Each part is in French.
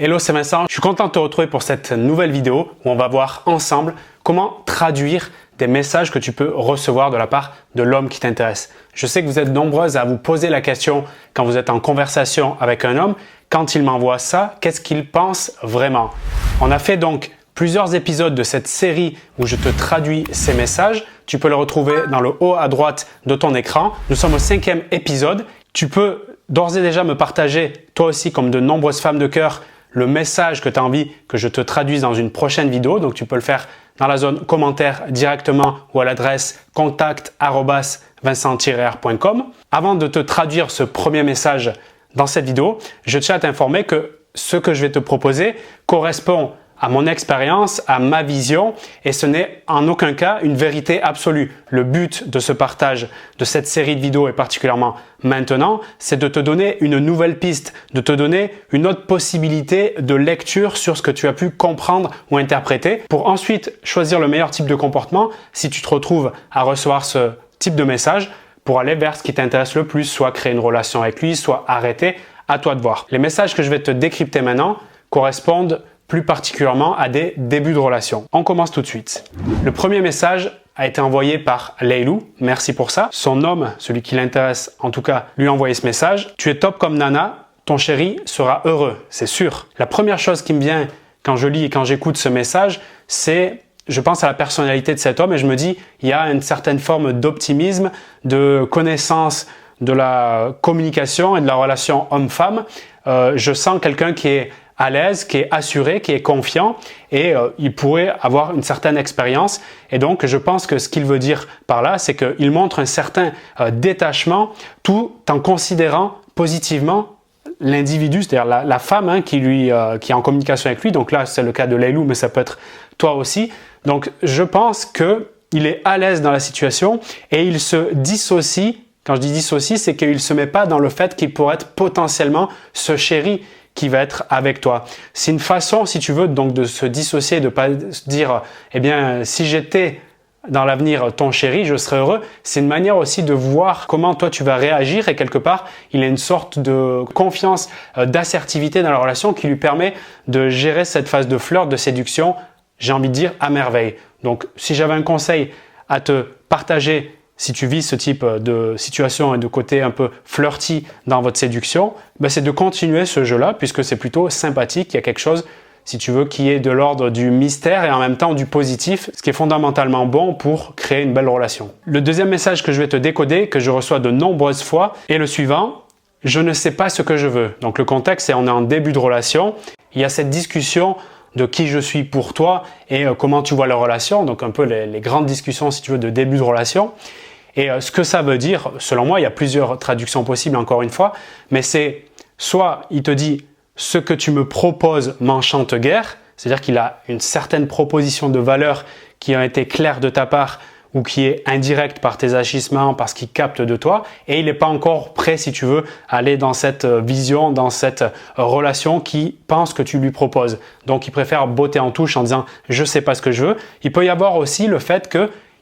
Hello, c'est Vincent. Je suis content de te retrouver pour cette nouvelle vidéo où on va voir ensemble comment traduire des messages que tu peux recevoir de la part de l'homme qui t'intéresse. Je sais que vous êtes nombreuses à vous poser la question quand vous êtes en conversation avec un homme, quand il m'envoie ça, qu'est-ce qu'il pense vraiment? On a fait donc plusieurs épisodes de cette série où je te traduis ces messages. Tu peux le retrouver dans le haut à droite de ton écran. Nous sommes au 5e épisode. Tu peux d'ores et déjà me partager, toi aussi comme de nombreuses femmes de cœur, le message que tu as envie que je te traduise dans une prochaine vidéo. Donc, tu peux le faire dans la zone commentaire directement ou à l'adresse contact@vincent-r.com. Avant de te traduire ce premier message dans cette vidéo, je tiens à t'informer que ce que je vais te proposer correspond à mon expérience, à ma vision et ce n'est en aucun cas une vérité absolue. Le but de ce partage de cette série de vidéos et particulièrement maintenant, c'est de te donner une nouvelle piste, de te donner une autre possibilité de lecture sur ce que tu as pu comprendre ou interpréter pour ensuite choisir le meilleur type de comportement si tu te retrouves à recevoir ce type de message pour aller vers ce qui t'intéresse le plus, soit créer une relation avec lui, soit arrêter, à toi de voir. Les messages que je vais te décrypter maintenant correspondent plus particulièrement à des débuts de relation. On commence tout de suite. Le premier message a été envoyé par Leilou. Merci pour ça. Son homme, celui qui l'intéresse, en tout cas, lui a envoyé ce message. Tu es top comme nana, ton chéri sera heureux, c'est sûr. La première chose qui me vient quand je lis et quand j'écoute ce message, c'est je pense à la personnalité de cet homme et je me dis il y a une certaine forme d'optimisme, de connaissance de la communication et de la relation homme-femme. Je sens quelqu'un qui est à l'aise, qui est assuré, qui est confiant et il pourrait avoir une certaine expérience. Et donc, je pense que ce qu'il veut dire par là, c'est qu'il montre un certain détachement tout en considérant positivement l'individu, c'est-à-dire la femme qui est en communication avec lui. Donc là, c'est le cas de Leilou, mais ça peut être toi aussi. Donc, je pense qu'il est à l'aise dans la situation et il se dissocie. Quand je dis dissocie, c'est qu'il ne se met pas dans le fait qu'il pourrait être potentiellement ce chéri qui va être avec toi. C'est une façon, si tu veux, donc de se dissocier, de pas se dire, eh bien, si j'étais dans l'avenir ton chéri, je serais heureux. C'est une manière aussi de voir comment toi tu vas réagir et quelque part, il a une sorte de confiance, d'assertivité dans la relation qui lui permet de gérer cette phase de flirt, de séduction, j'ai envie de dire, à merveille. Donc, si j'avais un conseil à te partager si tu vis ce type de situation et de côté un peu flirty dans votre séduction, c'est de continuer ce jeu-là puisque c'est plutôt sympathique. Il y a quelque chose, si tu veux, qui est de l'ordre du mystère et en même temps du positif, ce qui est fondamentalement bon pour créer une belle relation. Le deuxième message que je vais te décoder, que je reçois de nombreuses fois, est le suivant. Je ne sais pas ce que je veux. Donc le contexte, c'est on est en début de relation. Il y a cette discussion de qui je suis pour toi et comment tu vois la relation. Donc un peu les grandes discussions, si tu veux, de début de relation. Et ce que ça veut dire, selon moi, il y a plusieurs traductions possibles encore une fois, mais c'est soit il te dit ce que tu me proposes m'enchante guère, c'est-à-dire qu'il a une certaine proposition de valeur qui a été claire de ta part ou qui est indirecte par tes agissements, parce qu'il capte de toi, et il n'est pas encore prêt, si tu veux, à aller dans cette vision, dans cette relation qui pense que tu lui proposes. Donc il préfère botter en touche en disant « je sais pas ce que je veux ». Il peut y avoir aussi le fait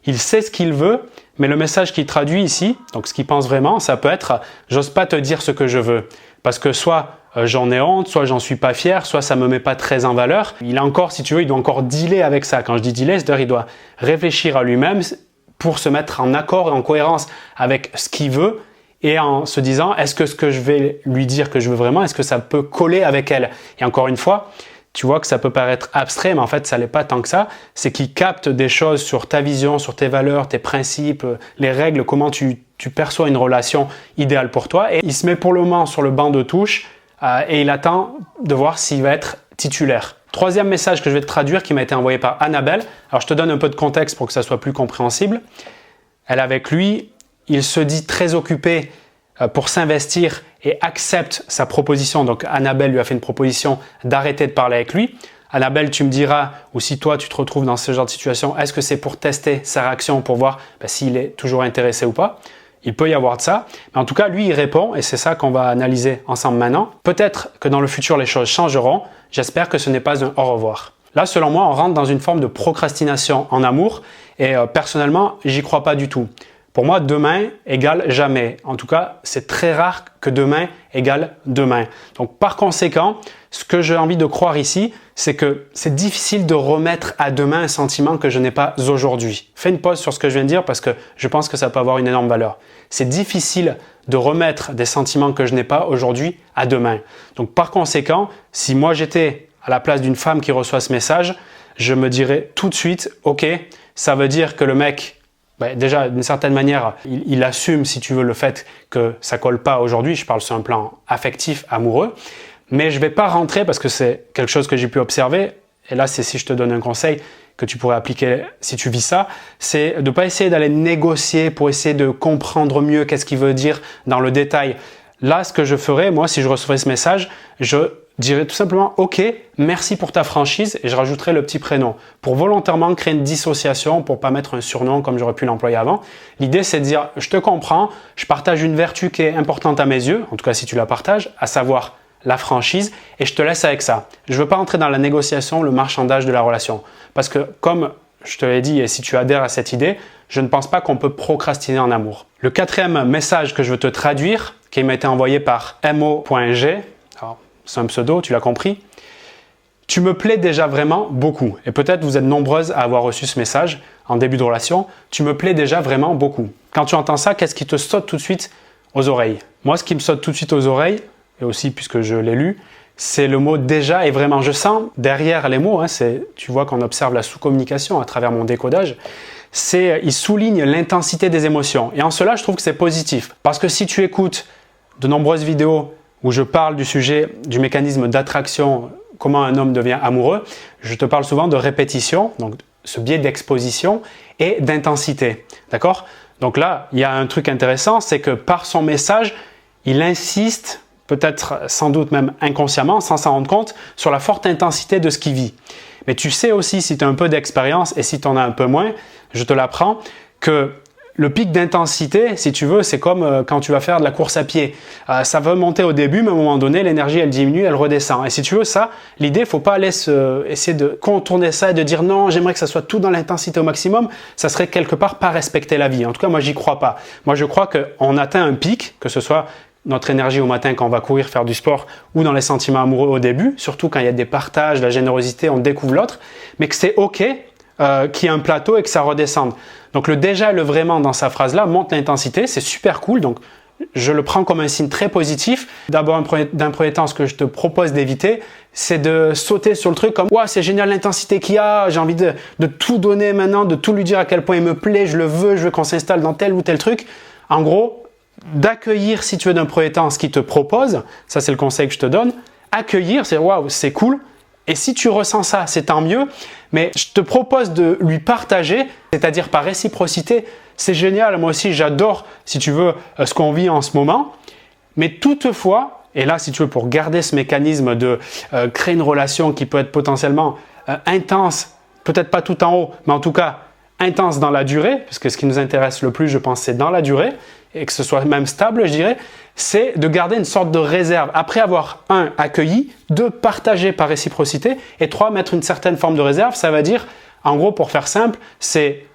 qu'il sait ce qu'il veut, mais le message qu'il traduit ici, donc ce qu'il pense vraiment, ça peut être « j'ose pas te dire ce que je veux ». Parce que soit j'en ai honte, soit j'en suis pas fier, soit ça me met pas très en valeur. Il a encore, si tu veux, il doit encore dealer avec ça. Quand je dis dealer, c'est-à-dire il doit réfléchir à lui-même pour se mettre en accord et en cohérence avec ce qu'il veut et en se disant est-ce que ce que je vais lui dire que je veux vraiment, est-ce que ça peut coller avec elle? Et encore une fois, tu vois que ça peut paraître abstrait, mais en fait, ça l'est pas tant que ça. C'est qu'il capte des choses sur ta vision, sur tes valeurs, tes principes, les règles, comment tu perçois une relation idéale pour toi. Et il se met pour le moment sur le banc de touche et il attend de voir s'il va être titulaire. Troisième message que je vais te traduire qui m'a été envoyé par Annabelle. Alors, je te donne un peu de contexte pour que ça soit plus compréhensible. Elle est avec lui, il se dit très occupé pour s'investir et accepte sa proposition. Donc, Annabelle lui a fait une proposition d'arrêter de parler avec lui. Annabelle, tu me diras, ou si toi, tu te retrouves dans ce genre de situation, est-ce que c'est pour tester sa réaction, pour voir s'il est toujours intéressé ou pas? Il peut y avoir de ça. Mais en tout cas, lui, il répond et c'est ça qu'on va analyser ensemble maintenant. Peut-être que dans le futur, les choses changeront. J'espère que ce n'est pas un au revoir. Là, selon moi, on rentre dans une forme de procrastination en amour et personnellement, j'y crois pas du tout. Pour moi, demain égale jamais. En tout cas, c'est très rare que demain égale demain. Donc, par conséquent, ce que j'ai envie de croire ici, c'est que c'est difficile de remettre à demain un sentiment que je n'ai pas aujourd'hui. Fais une pause sur ce que je viens de dire parce que je pense que ça peut avoir une énorme valeur. C'est difficile de remettre des sentiments que je n'ai pas aujourd'hui à demain. Donc, par conséquent, si moi j'étais à la place d'une femme qui reçoit ce message, je me dirais tout de suite, ok, ça veut dire que le mec, déjà, d'une certaine manière, il assume, si tu veux, le fait que ça colle pas aujourd'hui. Je parle sur un plan affectif, amoureux. Mais je vais pas rentrer parce que c'est quelque chose que j'ai pu observer. Et là, c'est si je te donne un conseil que tu pourrais appliquer si tu vis ça, c'est de pas essayer d'aller négocier pour essayer de comprendre mieux qu'est-ce qu'il veut dire dans le détail. Là, ce que je ferais, moi, si je recevais ce message, je dirais tout simplement « Ok, merci pour ta franchise » et je rajouterai le petit prénom pour volontairement créer une dissociation pour pas mettre un surnom comme j'aurais pu l'employer avant. L'idée, c'est de dire « Je te comprends, je partage une vertu qui est importante à mes yeux, en tout cas si tu la partages, à savoir la franchise et je te laisse avec ça. Je veux pas entrer dans la négociation, le marchandage de la relation parce que comme je te l'ai dit et si tu adhères à cette idée, je ne pense pas qu'on peut procrastiner en amour. Le quatrième message que je veux te traduire, qui m'a été envoyé par mo.g, c'est un pseudo, tu l'as compris. Tu me plais déjà vraiment beaucoup. Et peut-être vous êtes nombreuses à avoir reçu ce message en début de relation. Tu me plais déjà vraiment beaucoup. Quand tu entends ça, qu'est-ce qui te saute tout de suite aux oreilles? Moi, ce qui me saute tout de suite aux oreilles, et aussi puisque je l'ai lu, c'est le mot déjà et vraiment. Je sens derrière les mots, tu vois qu'on observe la sous-communication à travers mon décodage, il souligne l'intensité des émotions. Et en cela, je trouve que c'est positif. Parce que si tu écoutes de nombreuses vidéos où je parle du sujet du mécanisme d'attraction, comment un homme devient amoureux, je te parle souvent de répétition, donc ce biais d'exposition et d'intensité. D'accord? Donc là, il y a un truc intéressant, c'est que par son message, il insiste, peut-être sans doute même inconsciemment, sans s'en rendre compte, sur la forte intensité de ce qu'il vit. Mais tu sais aussi, si tu as un peu d'expérience et si tu en as un peu moins, je te l'apprends, que le pic d'intensité, si tu veux, c'est comme quand tu vas faire de la course à pied. Ça va monter au début, mais à un moment donné, l'énergie, elle diminue, elle redescend. Et si tu veux ça, l'idée, il ne faut pas aller essayer de contourner ça et de dire non, j'aimerais que ça soit tout dans l'intensité au maximum. Ça serait quelque part pas respecter la vie. En tout cas, moi, j'y crois pas. Moi, je crois qu'on atteint un pic, que ce soit notre énergie au matin quand on va courir, faire du sport ou dans les sentiments amoureux au début, surtout quand il y a des partages, la générosité, on découvre l'autre, mais que c'est OK qu'il y ait un plateau et que ça redescende. Donc le déjà et le vraiment dans sa phrase-là monte l'intensité, c'est super cool, donc je le prends comme un signe très positif. D'abord, d'un premier temps, ce que je te propose d'éviter, c'est de sauter sur le truc comme « Ouah, c'est génial l'intensité qu'il y a, j'ai envie de tout donner maintenant, de tout lui dire à quel point il me plaît, je veux qu'on s'installe dans tel ou tel truc. » En gros, d'accueillir, si tu veux, d'un premier temps, ce qu'il te propose, ça c'est le conseil que je te donne, accueillir, c'est « Waouh, c'est cool ». Et si tu ressens ça, c'est tant mieux, mais je te propose de lui partager, c'est-à-dire par réciprocité. C'est génial, moi aussi j'adore, si tu veux, ce qu'on vit en ce moment. Mais toutefois, et là si tu veux, pour garder ce mécanisme de créer une relation qui peut être potentiellement intense, peut-être pas tout en haut, mais en tout cas intense dans la durée, parce que ce qui nous intéresse le plus, je pense, c'est dans la durée, et que ce soit même stable, je dirais, c'est de garder une sorte de réserve. Après avoir, 1, accueilli, 2, partagé par réciprocité, et 3, mettre une certaine forme de réserve. Ça veut dire, en gros, pour faire simple, c'est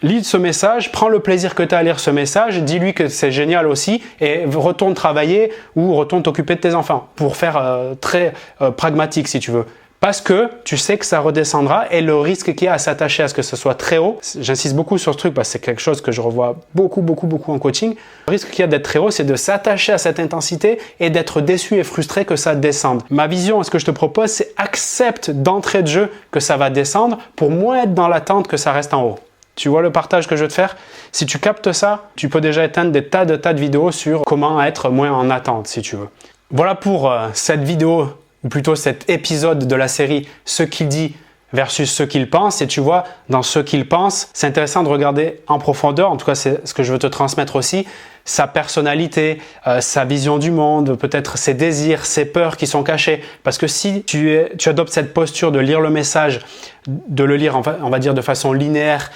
lis ce message, prends le plaisir que tu as à lire ce message, dis-lui que c'est génial aussi, et retourne travailler ou retourne t'occuper de tes enfants, pour faire très pragmatique si tu veux. Parce que tu sais que ça redescendra et le risque qu'il y a à s'attacher à ce que ce soit très haut, j'insiste beaucoup sur ce truc parce que c'est quelque chose que je revois beaucoup en coaching. Le risque qu'il y a d'être très haut, c'est de s'attacher à cette intensité et d'être déçu et frustré que ça descende. Ma vision, ce que je te propose, c'est accepte d'entrée de jeu que ça va descendre pour moins être dans l'attente que ça reste en haut. Tu vois le partage que je veux te faire? Si tu captes ça, tu peux déjà éteindre des tas de vidéos sur comment être moins en attente si tu veux. Voilà pour cette vidéo, ou plutôt cet épisode de la série « Ce qu'il dit versus ce qu'il pense ». Et tu vois, dans ce qu'il pense, c'est intéressant de regarder en profondeur, en tout cas c'est ce que je veux te transmettre aussi, sa personnalité, sa vision du monde, peut-être ses désirs, ses peurs qui sont cachés. Parce que si tu adoptes cette posture de lire le message, de le lire, on va dire de façon linéaire,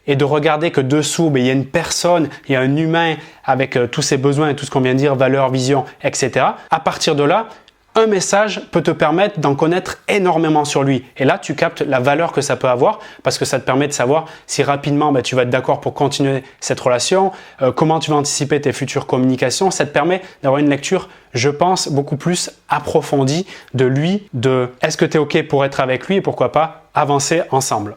et de regarder que dessous, il y a une personne, il y a un humain avec tous ses besoins et tout ce qu'on vient de dire, valeurs, vision, etc. À partir de là, un message peut te permettre d'en connaître énormément sur lui. Et là, tu captes la valeur que ça peut avoir parce que ça te permet de savoir si rapidement tu vas être d'accord pour continuer cette relation, comment tu vas anticiper tes futures communications. Ça te permet d'avoir une lecture, je pense, beaucoup plus approfondie de lui, de est-ce que tu es OK pour être avec lui et pourquoi pas avancer ensemble.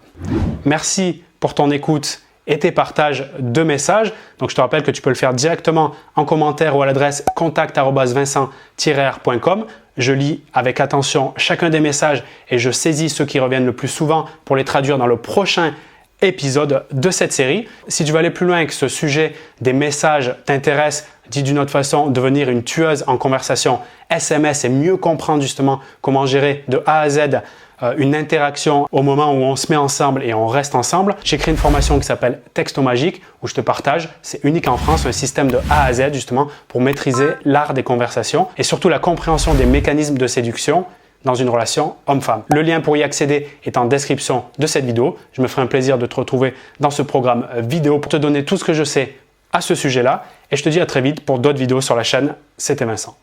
Merci pour ton écoute et tes partages de messages. Donc, je te rappelle que tu peux le faire directement en commentaire ou à l'adresse contact@vincent-r.com. Je lis avec attention chacun des messages et je saisis ceux qui reviennent le plus souvent pour les traduire dans le prochain épisode de cette série. Si tu veux aller plus loin et que ce sujet des messages t'intéresse, dit d'une autre façon, devenir une tueuse en conversation SMS et mieux comprendre justement comment gérer de A à Z une interaction au moment où on se met ensemble et on reste ensemble. J'ai créé une formation qui s'appelle Texto Magique où je te partage, c'est unique en France, un système de A à Z justement pour maîtriser l'art des conversations et surtout la compréhension des mécanismes de séduction dans une relation homme-femme. Le lien pour y accéder est en description de cette vidéo. Je me ferai un plaisir de te retrouver dans ce programme vidéo pour te donner tout ce que je sais à ce sujet-là et je te dis à très vite pour d'autres vidéos sur la chaîne. C'était Vincent.